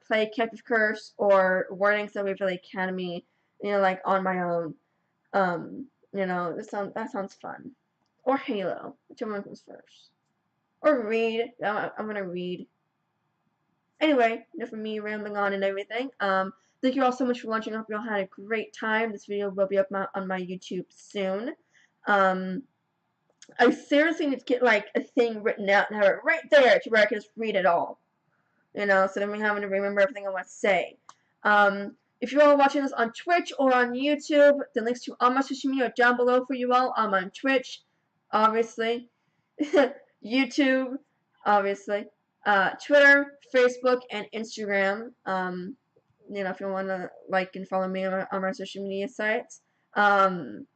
play Captive Curse or Warnings of Waverly Academy, you know, like on my own. You know, that sounds fun. Or Halo, whichever one comes first. Or read. I'm gonna read. Anyway, enough of me rambling on and everything. Thank you all so much for watching. I hope you all had a great time. This video will be up on my YouTube soon. I seriously need to get like a thing written out and have it right there to where I can just read it all. You know, so then I'm having to remember everything I want to say. If you're all watching this on Twitch or on YouTube, the links to all my social media are down below for you all. I'm on Twitch, obviously. YouTube, obviously. Twitter, Facebook, and Instagram. You know, if you want to like and follow me on my social media sites. And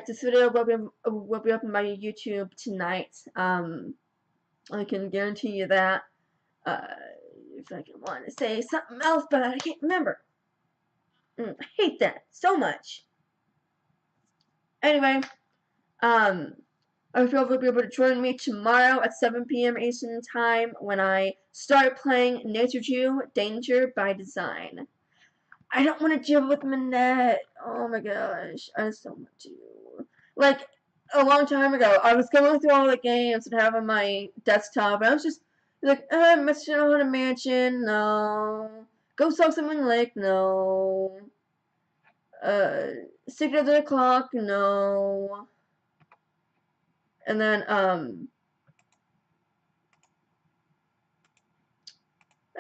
this video will be up on my YouTube tonight. I can guarantee you that. If I can want to say something else, but I can't remember. I hate that so much. Anyway, I hope you'll be able to join me tomorrow at 7 p.m. Eastern Time when I start playing Nature Jew Danger by Design. I don't want to deal with Manette. Oh my gosh, I just don't want to. Like, a long time ago, I was going through all the games and having my desktop, and I was just like, Mr. Haunted Mansion, no. Ghost of Something Lake, no. Secret of the Clock, no. And then, I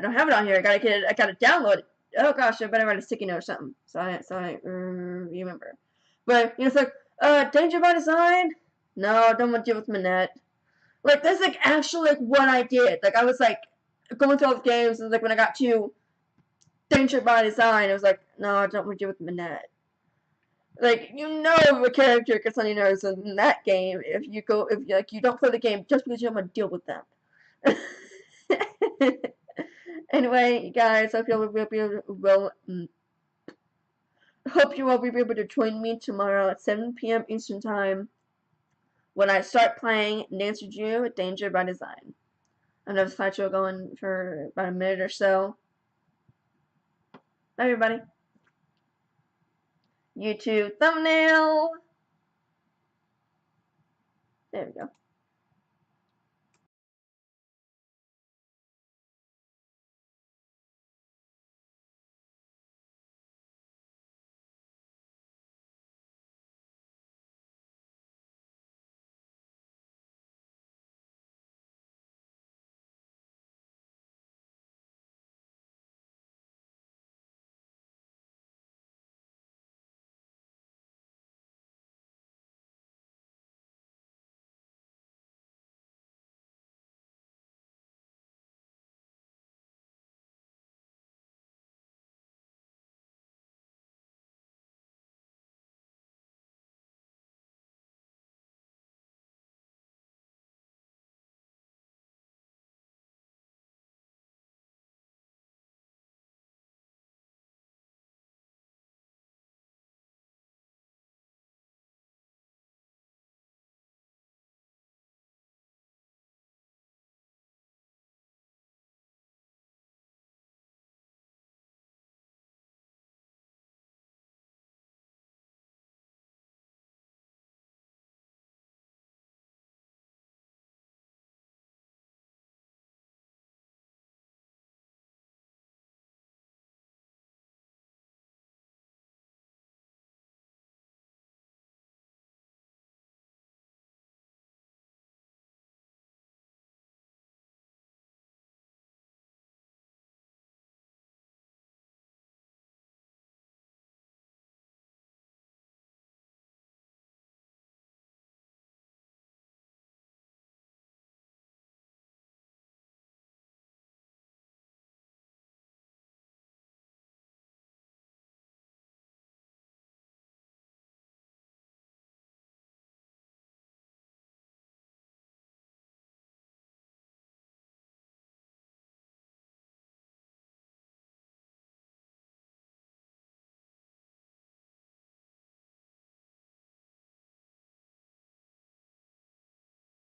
don't have it on here. I gotta download it. Oh gosh, I better write a sticky note or something. So I remember. But, you know, it's like, Danger by Design? No, don't want to deal with Manette. Like, that's, like, actually, like, what I did. Like, I was, like, going through all the games, and, like, when I got to Danger by Design, I was like, no, I don't want to deal with Manette. Like, you know the character gets on your nerves in that game if you don't play the game just because you don't want to deal with them. Anyway, guys, hope you all will be able to join me tomorrow at 7 p.m. Eastern Time when I start playing Nancy Drew Danger by Design. I know the slideshow going for about a minute or so. Bye, everybody. YouTube thumbnail. There we go.